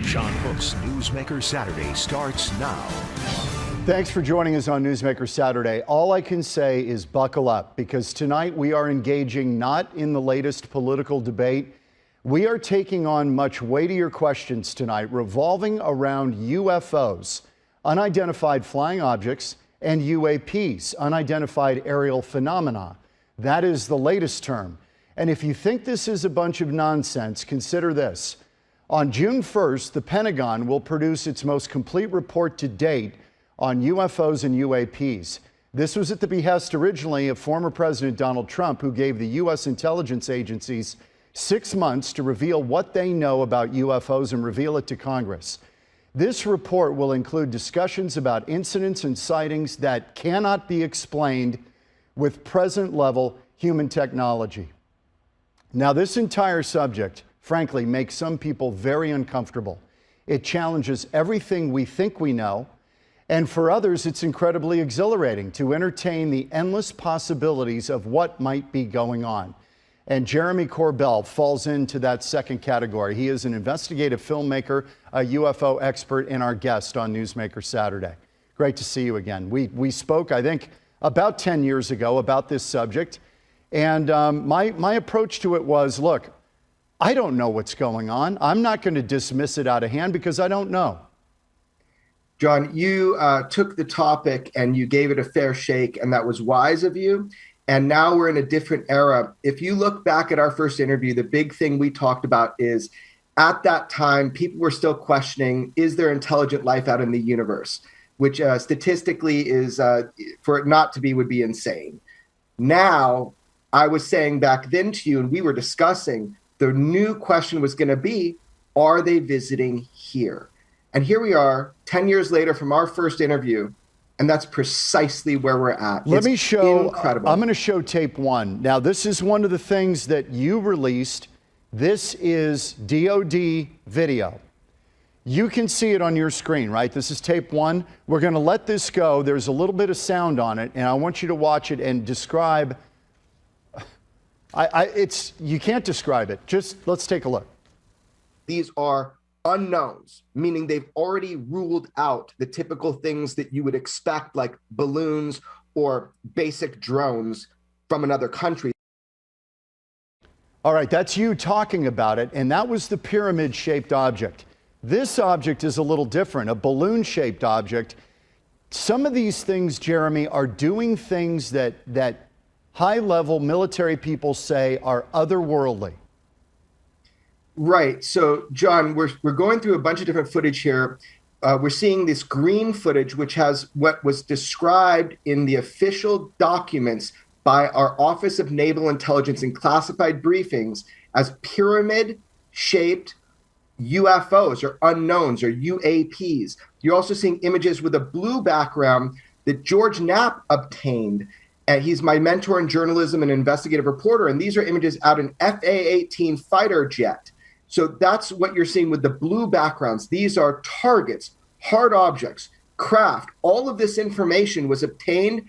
Sean Hook's Newsmaker Saturday starts now. Thanks for joining us on Newsmaker Saturday. All I can say is buckle up, because tonight we are engaging not in the latest political debate. We are taking on much weightier questions tonight revolving around UFOs, unidentified flying objects, and UAPs, unidentified aerial phenomena. That is the latest term. And if you think this is a bunch of nonsense, consider this. On June 1st, the Pentagon will produce its most complete report to date on UFOs and UAPs. This was at the behest originally of former President Donald Trump, who gave the U.S. intelligence agencies 6 months to reveal what they know about UFOs and reveal it to Congress. This report will include discussions about incidents and sightings that cannot be explained with present-level human technology. Now, this entire subject, frankly, makes some people very uncomfortable. It challenges everything we think we know, and for others, it's incredibly exhilarating to entertain the endless possibilities of what might be going on. And Jeremy Corbell falls into that second category. He is an investigative filmmaker, a UFO expert, and our guest on Newsmaker Saturday. Great to see you again. We spoke, I think, about 10 years ago about this subject. And my approach to it was, look, I don't know what's going on. I'm not going to dismiss it out of hand because I don't know. John, you took the topic and you gave it a fair shake, and that was wise of you. And now we're in a different era. If you look back at our first interview, the big thing we talked about is at that time, people were still questioning, is there intelligent life out in the universe? Which statistically is, for it not to be, would be insane. Now, I was saying back then to you, and we were discussing, the new question was going to be, are they visiting here? And here we are 10 years later from our first interview, and that's precisely where we're at. Let me show, incredible. I'm going to show tape one. Now, this is one of the things that you released. This is DOD video. You can see it on your screen, right? This is tape one. We're going to let this go. There's a little bit of sound on it, and I want you to watch it and describe. You can't describe it. Just let's take a look. These are unknowns, meaning they've already ruled out the typical things that you would expect, like balloons or basic drones from another country. All right, that's you talking about it, and that was the pyramid-shaped object. This object is a little different, a balloon-shaped object. Some of these things, Jeremy, are doing things that high-level military people say are otherworldly. Right. So, John, we're going through a bunch of different footage here. We're seeing this green footage, which has what was described in the official documents by our Office of Naval Intelligence in classified briefings as pyramid-shaped UFOs or unknowns or UAPs. You're also seeing images with a blue background that George Knapp obtained. And he's my mentor in journalism and investigative reporter. And these are images out in FA-18 fighter jet. So that's what you're seeing with the blue backgrounds. These are targets, hard objects, craft. All of this information was obtained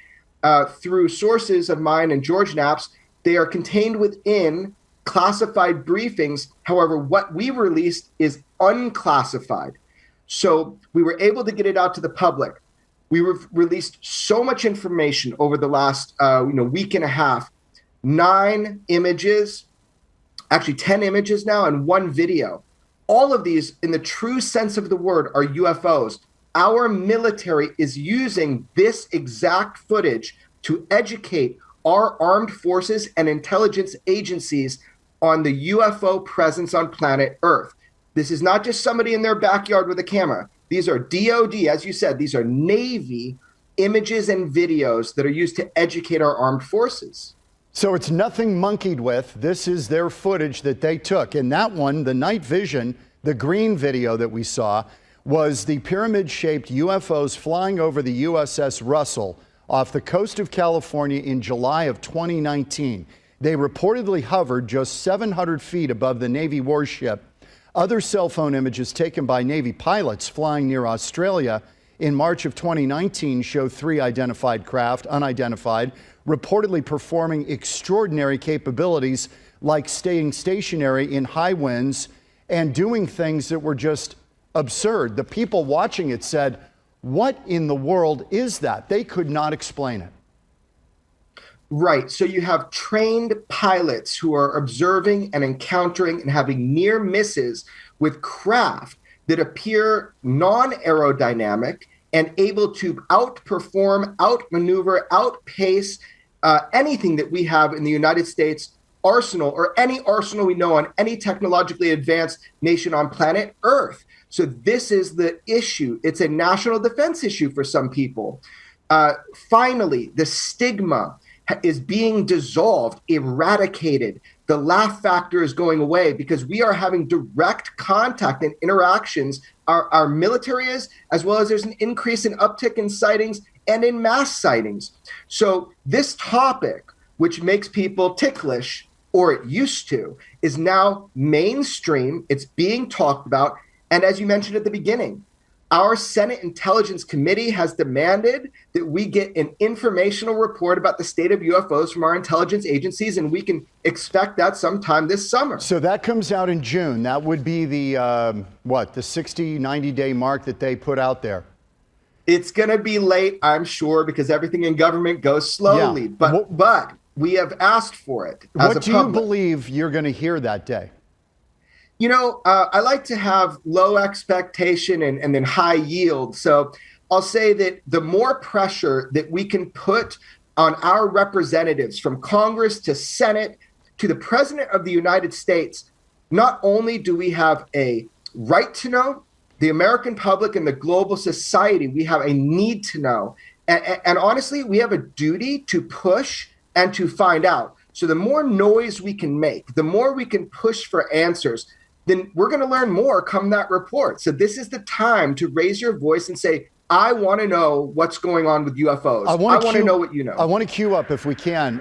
through sources of mine and George Knapp's. They are contained within classified briefings. However, what we released is unclassified. So we were able to get it out to the public. We released so much information over the last week and a half, 9 images, actually 10 images now, and 1 video. All of these, in the true sense of the word, are UFOs. Our military is using this exact footage to educate our armed forces and intelligence agencies on the UFO presence on planet Earth. This is not just somebody in their backyard with a camera. These are DOD, as you said, these are Navy images and videos that are used to educate our armed forces. So it's nothing monkeyed with. This is their footage that they took. And that one, the night vision, the green video that we saw, was the pyramid-shaped UFOs flying over the USS Russell off the coast of California in July of 2019. They reportedly hovered just 700 feet above the Navy warship. Other cell phone images taken by Navy pilots flying near Australia in March of 2019 show 3 identified craft, unidentified, reportedly performing extraordinary capabilities like staying stationary in high winds and doing things that were just absurd. The people watching it said, what in the world is that? They could not explain it. Right. So you have trained pilots who are observing and encountering and having near misses with craft that appear non-aerodynamic and able to outperform, outmaneuver, outpace anything that we have in the United States arsenal, or any arsenal we know on any technologically advanced nation on planet Earth. So this is the issue. It's a national defense issue for some people. Finally, the stigma is being dissolved, eradicated. The laugh factor is going away because we are having direct contact and interactions. Our military is, as well as there's an increase in uptick in sightings and in mass sightings. So this topic, which makes people ticklish, or it used to, is now mainstream. It's being talked about. And as you mentioned at the beginning, our Senate Intelligence Committee has demanded that we get an informational report about the state of UFOs from our intelligence agencies, and we can expect that sometime this summer. So that comes out in June. That would be the, the 60, 90-day mark that they put out there. It's going to be late, I'm sure, because everything in government goes slowly. Yeah. But we have asked for it. What do you believe you're going to hear that day? You know, I like to have low expectation and then high yield. So I'll say that the more pressure that we can put on our representatives from Congress to Senate to the President of the United States, not only do we have a right to know, the American public and the global society, we have a need to know. And honestly, we have a duty to push and to find out. So the more noise we can make, the more we can push for answers, then we're going to learn more come that report. So this is the time to raise your voice and say, I want to know what's going on with UFOs. I want to know what you know. I want to cue up, if we can,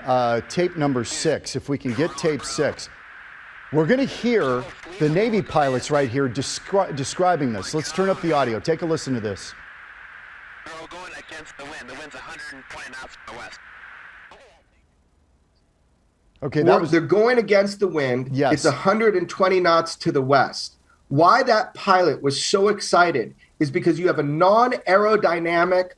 tape number 6, if we can get tape 6. We're going to hear the Navy pilots right here describing this. Let's turn up the audio. Take a listen to this. We're going against the wind. The wind's 120 knots from the west. Okay, they're going against the wind. Yes. It's 120 knots to the west. Why that pilot was so excited is because you have a non-aerodynamic,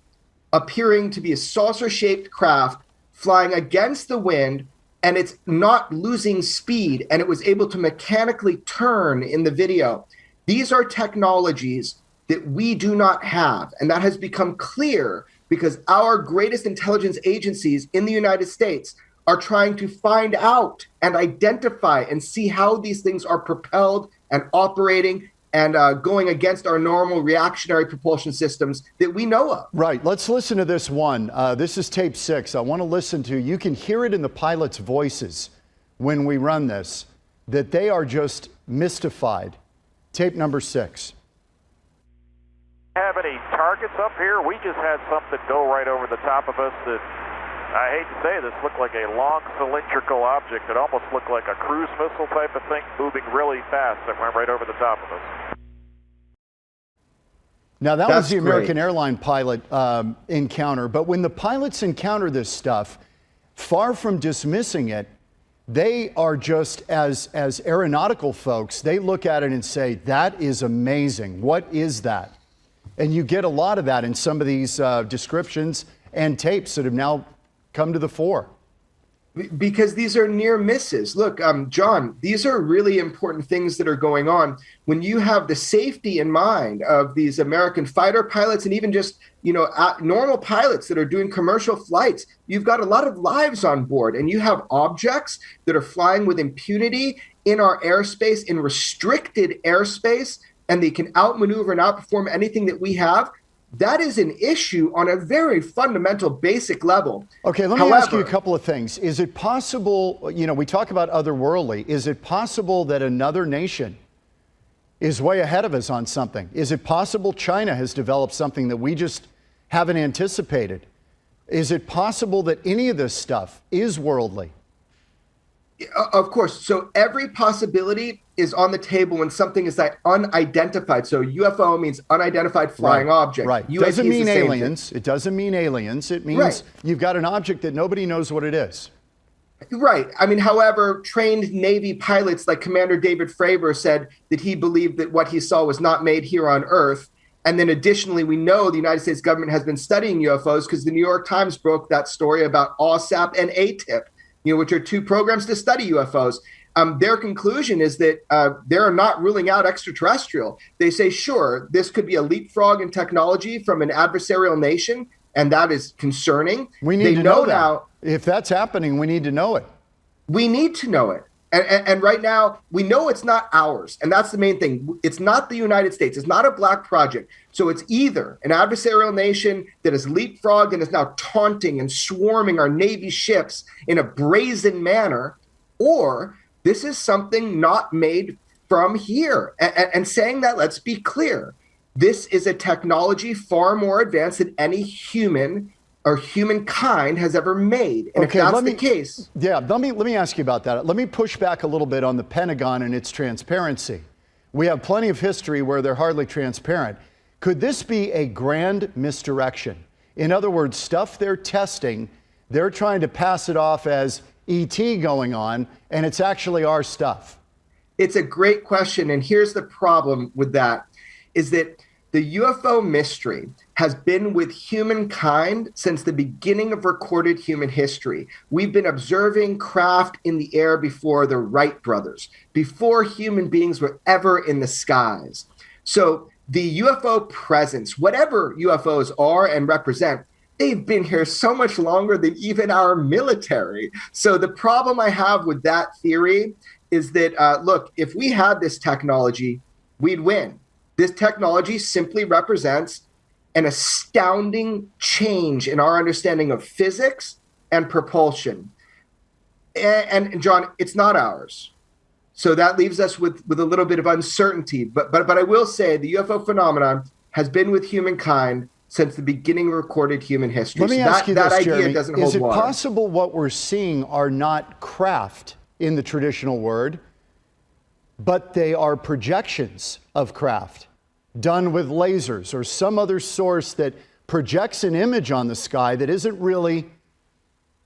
appearing to be a saucer-shaped craft flying against the wind, and it's not losing speed, and it was able to mechanically turn in the video. These are technologies that we do not have, and that has become clear because our greatest intelligence agencies in the United States are trying to find out and identify and see how these things are propelled and operating and going against our normal reactionary propulsion systems that we know of. Right. Let's listen to this one. This is tape 6. I want to listen to, you can hear it in the pilots' voices when we run this, that they are just mystified. Tape number 6. Have any targets up here? We just had something go right over the top of us that, I hate to say this, looked like a long cylindrical object. It almost looked like a cruise missile type of thing moving really fast that went right over the top of us. Now that was the American airline pilot encounter, but when the pilots encounter this stuff, far from dismissing it, they are just, as aeronautical folks, they look at it and say, that is amazing. What is that? And you get a lot of that in some of these descriptions and tapes that have now come to the fore. Because these are near misses. Look, John, these are really important things that are going on. When you have the safety in mind of these American fighter pilots and even just, normal pilots that are doing commercial flights, you've got a lot of lives on board, and you have objects that are flying with impunity in our airspace, in restricted airspace, and they can outmaneuver and outperform anything that we have. That is an issue on a very fundamental, basic level. Okay, let me ask you a couple of things. Is it possible, we talk about otherworldly, is it possible that another nation is way ahead of us on something? Is it possible China has developed something that we just haven't anticipated? Is it possible that any of this stuff is worldly? Of course. So every possibility is on the table when something is unidentified. So UFO means unidentified flying object. Right. UAP doesn't mean aliens. It doesn't mean aliens. It means you've got an object that nobody knows what it is. Right. I mean, however, trained Navy pilots like Commander David Fravor said that he believed that what he saw was not made here on Earth. And then additionally, we know the United States government has been studying UFOs because the New York Times broke that story about OSAP and ATIP, which are two programs to study UFOs. Their conclusion is that they're not ruling out extraterrestrial. They say, sure, this could be a leapfrog in technology from an adversarial nation, and that is concerning. We need to know that. Now, if that's happening, we need to know it. We need to know it. And right now, we know it's not ours. And that's the main thing. It's not the United States. It's not a black project. So it's either an adversarial nation that has leapfrogged and is now taunting and swarming our Navy ships in a brazen manner, or this is something not made from here. And saying that, let's be clear. This is a technology far more advanced than any human or humankind has ever made. And okay, if that's the case. Yeah, let me ask you about that. Let me push back a little bit on the Pentagon and its transparency. We have plenty of history where they're hardly transparent. Could this be a grand misdirection? In other words, stuff they're testing, they're trying to pass it off as ET going on, and it's actually our stuff. It's a great question. And here's the problem with that, is that the UFO mystery has been with humankind since the beginning of recorded human history. We've been observing craft in the air before the Wright brothers, before human beings were ever in the skies. So the UFO presence, whatever UFOs are and represent, they've been here so much longer than even our military. So the problem I have with that theory is that, look, if we had this technology, we'd win. This technology simply represents an astounding change in our understanding of physics and propulsion. And John, it's not ours. So that leaves us with a little bit of uncertainty. But I will say the UFO phenomenon has been with humankind since the beginning of recorded human history. Let me ask you this, idea Jeremy. Doesn't hold is it water. Possible what we're seeing are not craft in the traditional word, but they are projections of craft done with lasers or some other source that projects an image on the sky that isn't really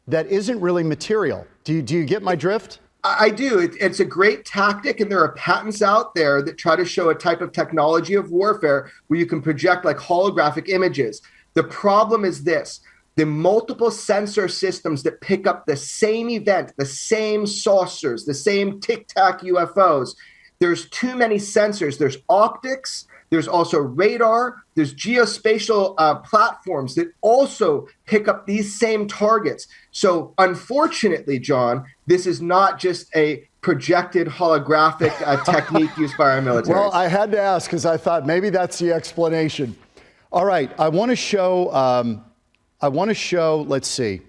material? Do you get my drift? I do. It's a great tactic, and there are patents out there that try to show a type of technology of warfare where you can project like holographic images. The problem is this: the multiple sensor systems that pick up the same event, the same saucers, the same tic-tac UFOs. There's too many sensors. There's optics. There's also radar. There's geospatial platforms that also pick up these same targets. So unfortunately, John, this is not just a projected holographic technique used by our military. Well, I had to ask because I thought maybe that's the explanation. All right, I want to show, let's see.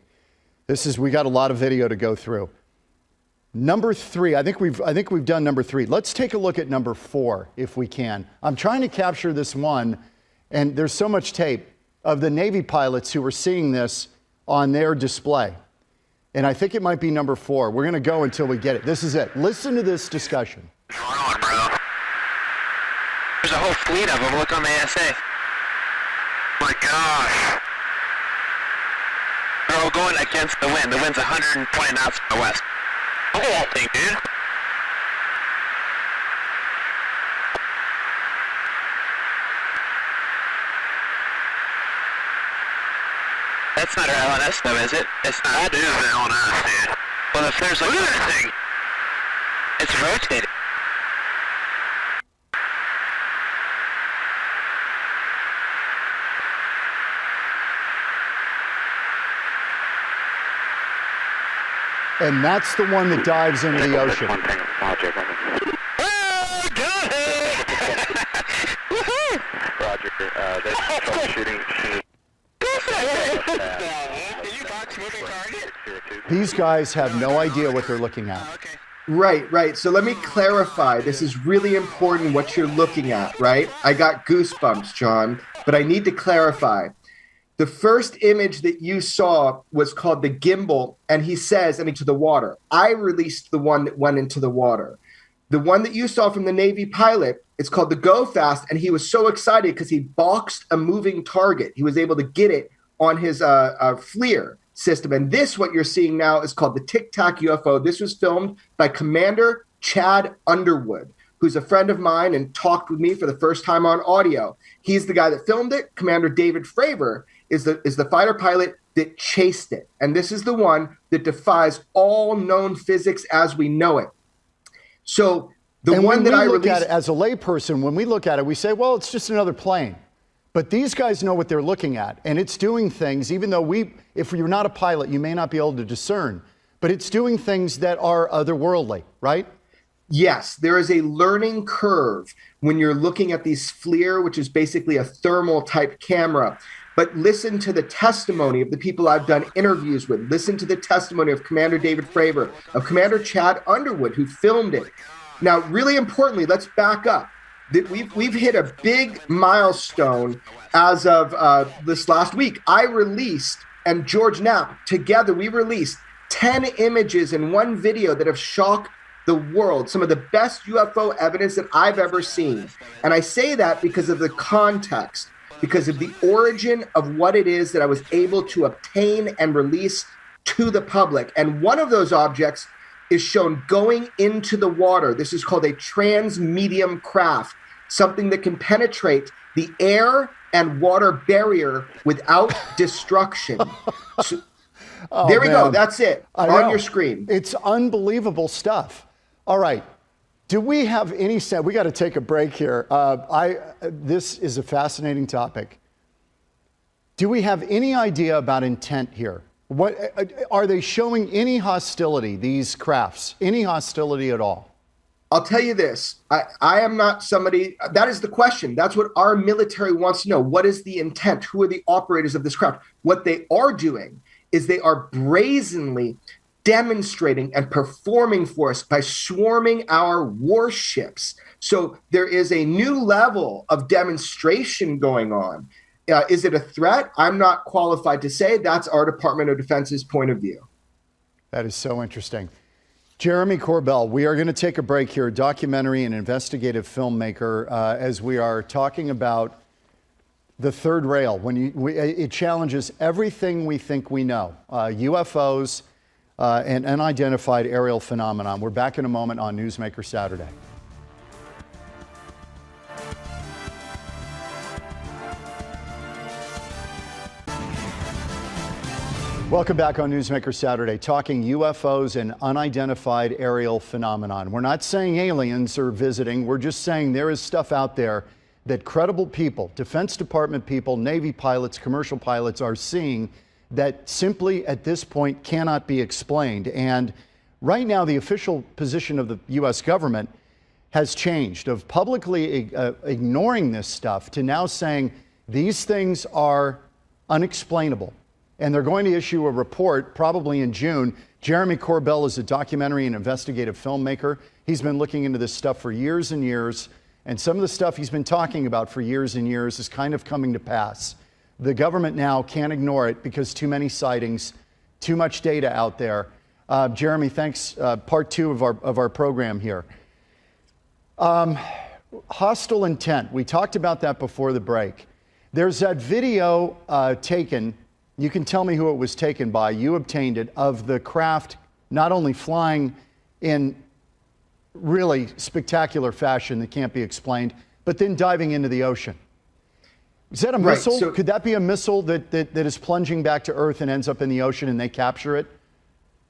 We got a lot of video to go through. Number 3, I think we've done number 3. Let's take a look at number 4 if we can. I'm trying to capture this one, and there's so much tape of the Navy pilots who were seeing this on their display. And I think it might be number 4. We're going to go until we get it. This is it. Listen to this discussion. What's going on, bro? There's a whole fleet of them. Look on the ASA. My gosh. They're all going against the wind. The wind's 120 knots from the west. Look at that thing, dude. That's not our LNS though, is it? It's not. That is the LNS, dude. Well, if there's like... Look at that thing. It's rotating. And that's the one that dives into the ocean. Oh, got it! Woohoo! Roger, that's troubleshooting. Did you box moving target? These guys have no idea what they're looking at. Okay. Right. So let me clarify. This is really important what you're looking at, right? I got goosebumps, John, but I need to clarify. The first image that you saw was called the gimbal, and he says, into the water. I released the one that went into the water. The one that you saw from the Navy pilot, it's called the Go Fast, and he was so excited because he boxed a moving target. He was able to get it on his FLIR, system. And this, what you're seeing now, is called the Tic Tac UFO. This was filmed by Commander Chad Underwood, who's a friend of mine and talked with me for the first time on audio. He's the guy that filmed it. Commander David Fravor is the fighter pilot that chased it. And this is the one that defies all known physics as we know it. So the one that I released, at it, as a layperson, when we look at it, we say, well, it's just another plane. But these guys know what they're looking at, and it's doing things, even though if you're not a pilot, you may not be able to discern, but it's doing things that are otherworldly, right? Yes, there is a learning curve when you're looking at these FLIR, which is basically a thermal type camera. But listen to the testimony of the people I've done interviews with. Listen to the testimony of Commander David Fravor, of Commander Chad Underwood, who filmed it. Now, really importantly, let's back up. We've hit a big milestone as of this last week. I released, and George Knapp, together we released 10 images and one video that have shocked the world, some of the best UFO evidence that I've ever seen. And I say that because of the context, because of the origin of what it is that I was able to obtain and release to the public. And one of those objects is shown going into the water. This is called a transmedium craft, something that can penetrate the air and water barrier without destruction. So, there we go. That's it. On your screen. It's unbelievable stuff. All right. Do we have any sense? We got to take a break here. This is a fascinating topic. Do we have any idea about intent here? What are they showing any hostility, these crafts? Any hostility at all? I'll tell you this. I am not somebody, that is the question. That's what our military wants to know. What is the intent? Who are the operators of this craft? What they are doing is they are brazenly demonstrating and performing for us by swarming our warships. So there is a new level of demonstration going on. Is it a threat? I'm not qualified to say. That's our Department of Defense's point of view. That is so interesting. Jeremy Corbell, we are going to take a break here, documentary and investigative filmmaker, as we are talking about the third rail. It challenges everything we think we know, UFOs and unidentified aerial phenomenon. We're back in a moment on Newsmaker Saturday. Welcome back on Newsmaker Saturday, talking UFOs and unidentified aerial phenomenon. We're not saying aliens are visiting. We're just saying there is stuff out there that credible people, Defense Department people, Navy pilots, commercial pilots are seeing that simply at this point cannot be explained. And right now, the official position of the U.S. government has changed of publicly ignoring this stuff to now saying these things are unexplainable. And they're going to issue a report probably in June. Jeremy Corbell is a documentary and investigative filmmaker. He's been looking into this stuff for years and years. And some of the stuff he's been talking about for years and years is kind of coming to pass. The government now can't ignore it because too many sightings, too much data out there. Jeremy, thanks. Part two of our program here. Hostile intent. We talked about that before the break. There's that video taken. You can tell me who it was taken by. You obtained it, of the craft not only flying in really spectacular fashion that can't be explained, but then diving into the ocean. Is that a missile? So, could that be a missile that is plunging back to Earth and ends up in the ocean and they capture it?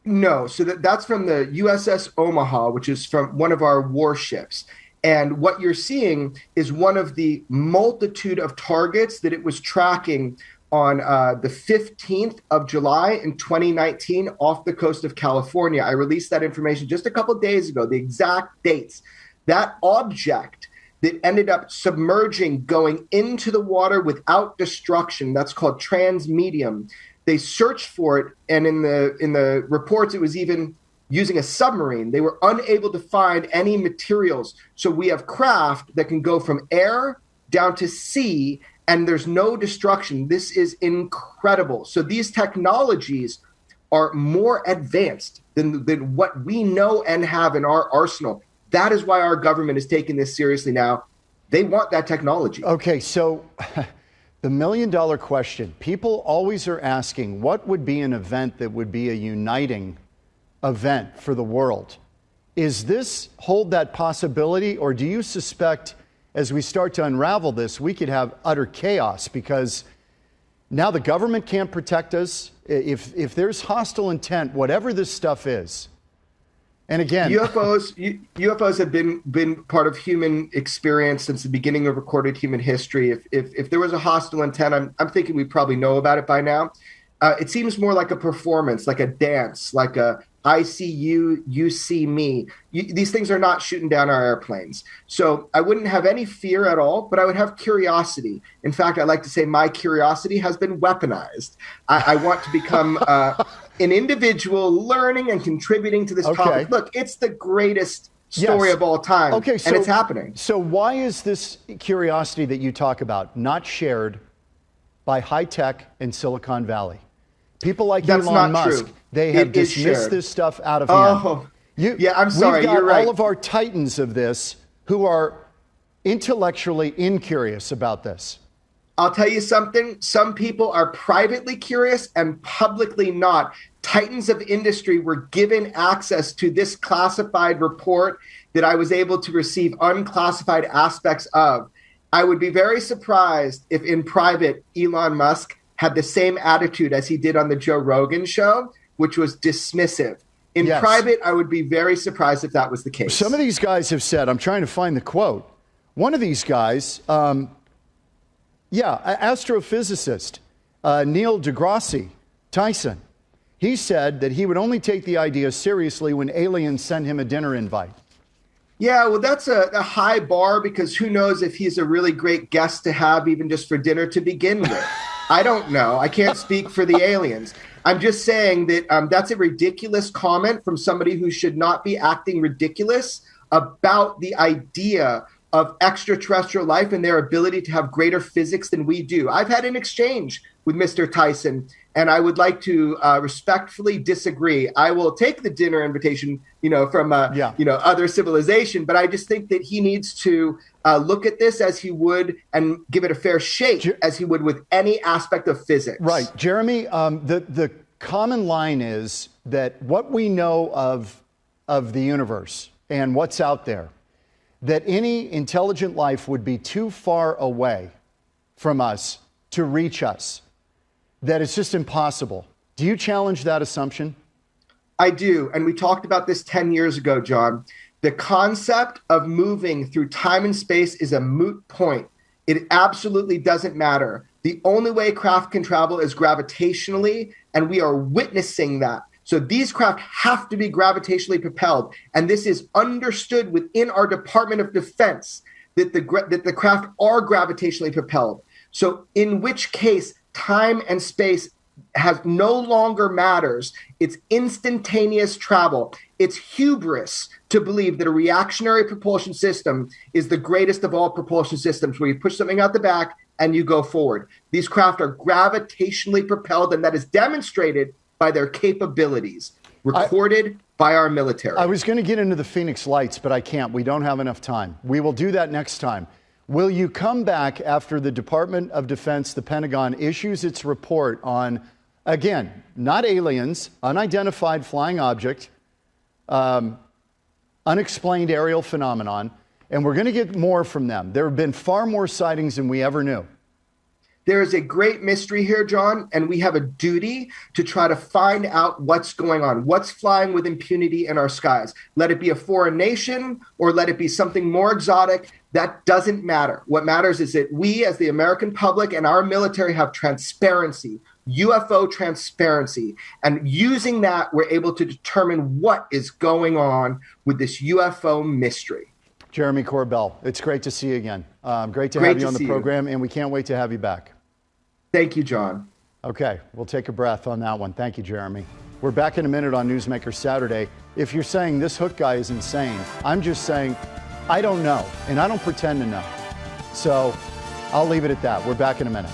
No. So that's from the USS Omaha, which is from one of our warships. And what you're seeing is one of the multitude of targets that it was tracking on the 15th of July in 2019 off the coast of California. I released that information just a couple of days ago, the exact dates. That object that ended up submerging, going into the water without destruction, that's called transmedium. They searched for it, and in the reports, it was even using a submarine. They were unable to find any materials. So we have craft that can go from air down to sea, and there's no destruction. This is incredible. So these technologies are more advanced than what we know and have in our arsenal. That is why our government is taking this seriously now. They want that technology. Okay, so The million-dollar question. People always are asking, what would be an event that would be a uniting event for the world? Is this hold that possibility, or do you suspect as we start to unravel this, we could have utter chaos because now the government can't protect us? If there's hostile intent, whatever this stuff is, and again, UFOs have been part of human experience since the beginning of recorded human history. If there was a hostile intent, I'm thinking we probably know about it by now. It seems more like a performance, like a dance, like a I see you, you see me. These things are not shooting down our airplanes. So I wouldn't have any fear at all, but I would have curiosity. In fact, I like to say my curiosity has been weaponized. I want to become an individual learning and contributing to this topic. Look, it's the greatest story of all time, and it's happening. So why is this curiosity that you talk about not shared by high tech in Silicon Valley? People like Elon Musk, they have dismissed this stuff out of hand. I'm sorry, we've got you're right. all of our titans of this who are intellectually incurious about this. I'll tell you something. Some people are privately curious and publicly not. Titans of industry were given access to this classified report that I was able to receive unclassified aspects of. I would be very surprised if in private Elon Musk had the same attitude as he did on the Joe Rogan show, which was dismissive. In private, I would be very surprised if that was the case. Some of these guys have said, I'm trying to find the quote. One of these guys, astrophysicist Neil deGrasse Tyson, he said that he would only take the idea seriously when aliens send him a dinner invite. Yeah, well, that's a high bar because who knows if he's a really great guest to have even just for dinner to begin with. I don't know. I can't speak for the aliens. I'm just saying that that's a ridiculous comment from somebody who should not be acting ridiculous about the idea of extraterrestrial life and their ability to have greater physics than we do. I've had an exchange with Mr. Tyson, and I would like to respectfully disagree. I will take the dinner invitation, from other civilization, but I just think that he needs to look at this as he would and give it a fair shake as he would with any aspect of physics. Right, Jeremy. The common line is that what we know of the universe and what's out there, that any intelligent life would be too far away from us to reach us, that it's just impossible. Do you challenge that assumption? I do. And we talked about this 10 years ago, John. The concept of moving through time and space is a moot point. It absolutely doesn't matter. The only way craft can travel is gravitationally, and we are witnessing that. So these craft have to be gravitationally propelled. And this is understood within our Department of Defense that the craft are gravitationally propelled. So in which case, time and space has no longer matters. It's instantaneous travel. It's hubris to believe that a reactionary propulsion system is the greatest of all propulsion systems, where you push something out the back and you go forward. These craft are gravitationally propelled, and that is demonstrated by their capabilities, recorded by our military. I was going to get into the Phoenix Lights, but I can't. We don't have enough time. We will do that next time. Will you come back after the Department of Defense, the Pentagon, issues its report on, again, not aliens, unidentified flying object, unexplained aerial phenomenon, and we're going to get more from them. There have been far more sightings than we ever knew. There is a great mystery here, John, and we have a duty to try to find out what's going on, what's flying with impunity in our skies. Let it be a foreign nation or let it be something more exotic. That doesn't matter. What matters is that we, as the American public and our military, have transparency, UFO transparency. And using that, we're able to determine what is going on with this UFO mystery. Jeremy Corbell, it's great to see you again. Great to have you on the program, and we can't wait to have you back. Thank you, John. Okay, we'll take a breath on that one. Thank you, Jeremy. We're back in a minute on Newsmaker Saturday. If you're saying this Hook guy is insane, I'm just saying I don't know, and I don't pretend to know. So I'll leave it at that. We're back in a minute.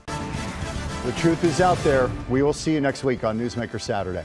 The truth is out there. We will see you next week on Newsmaker Saturday.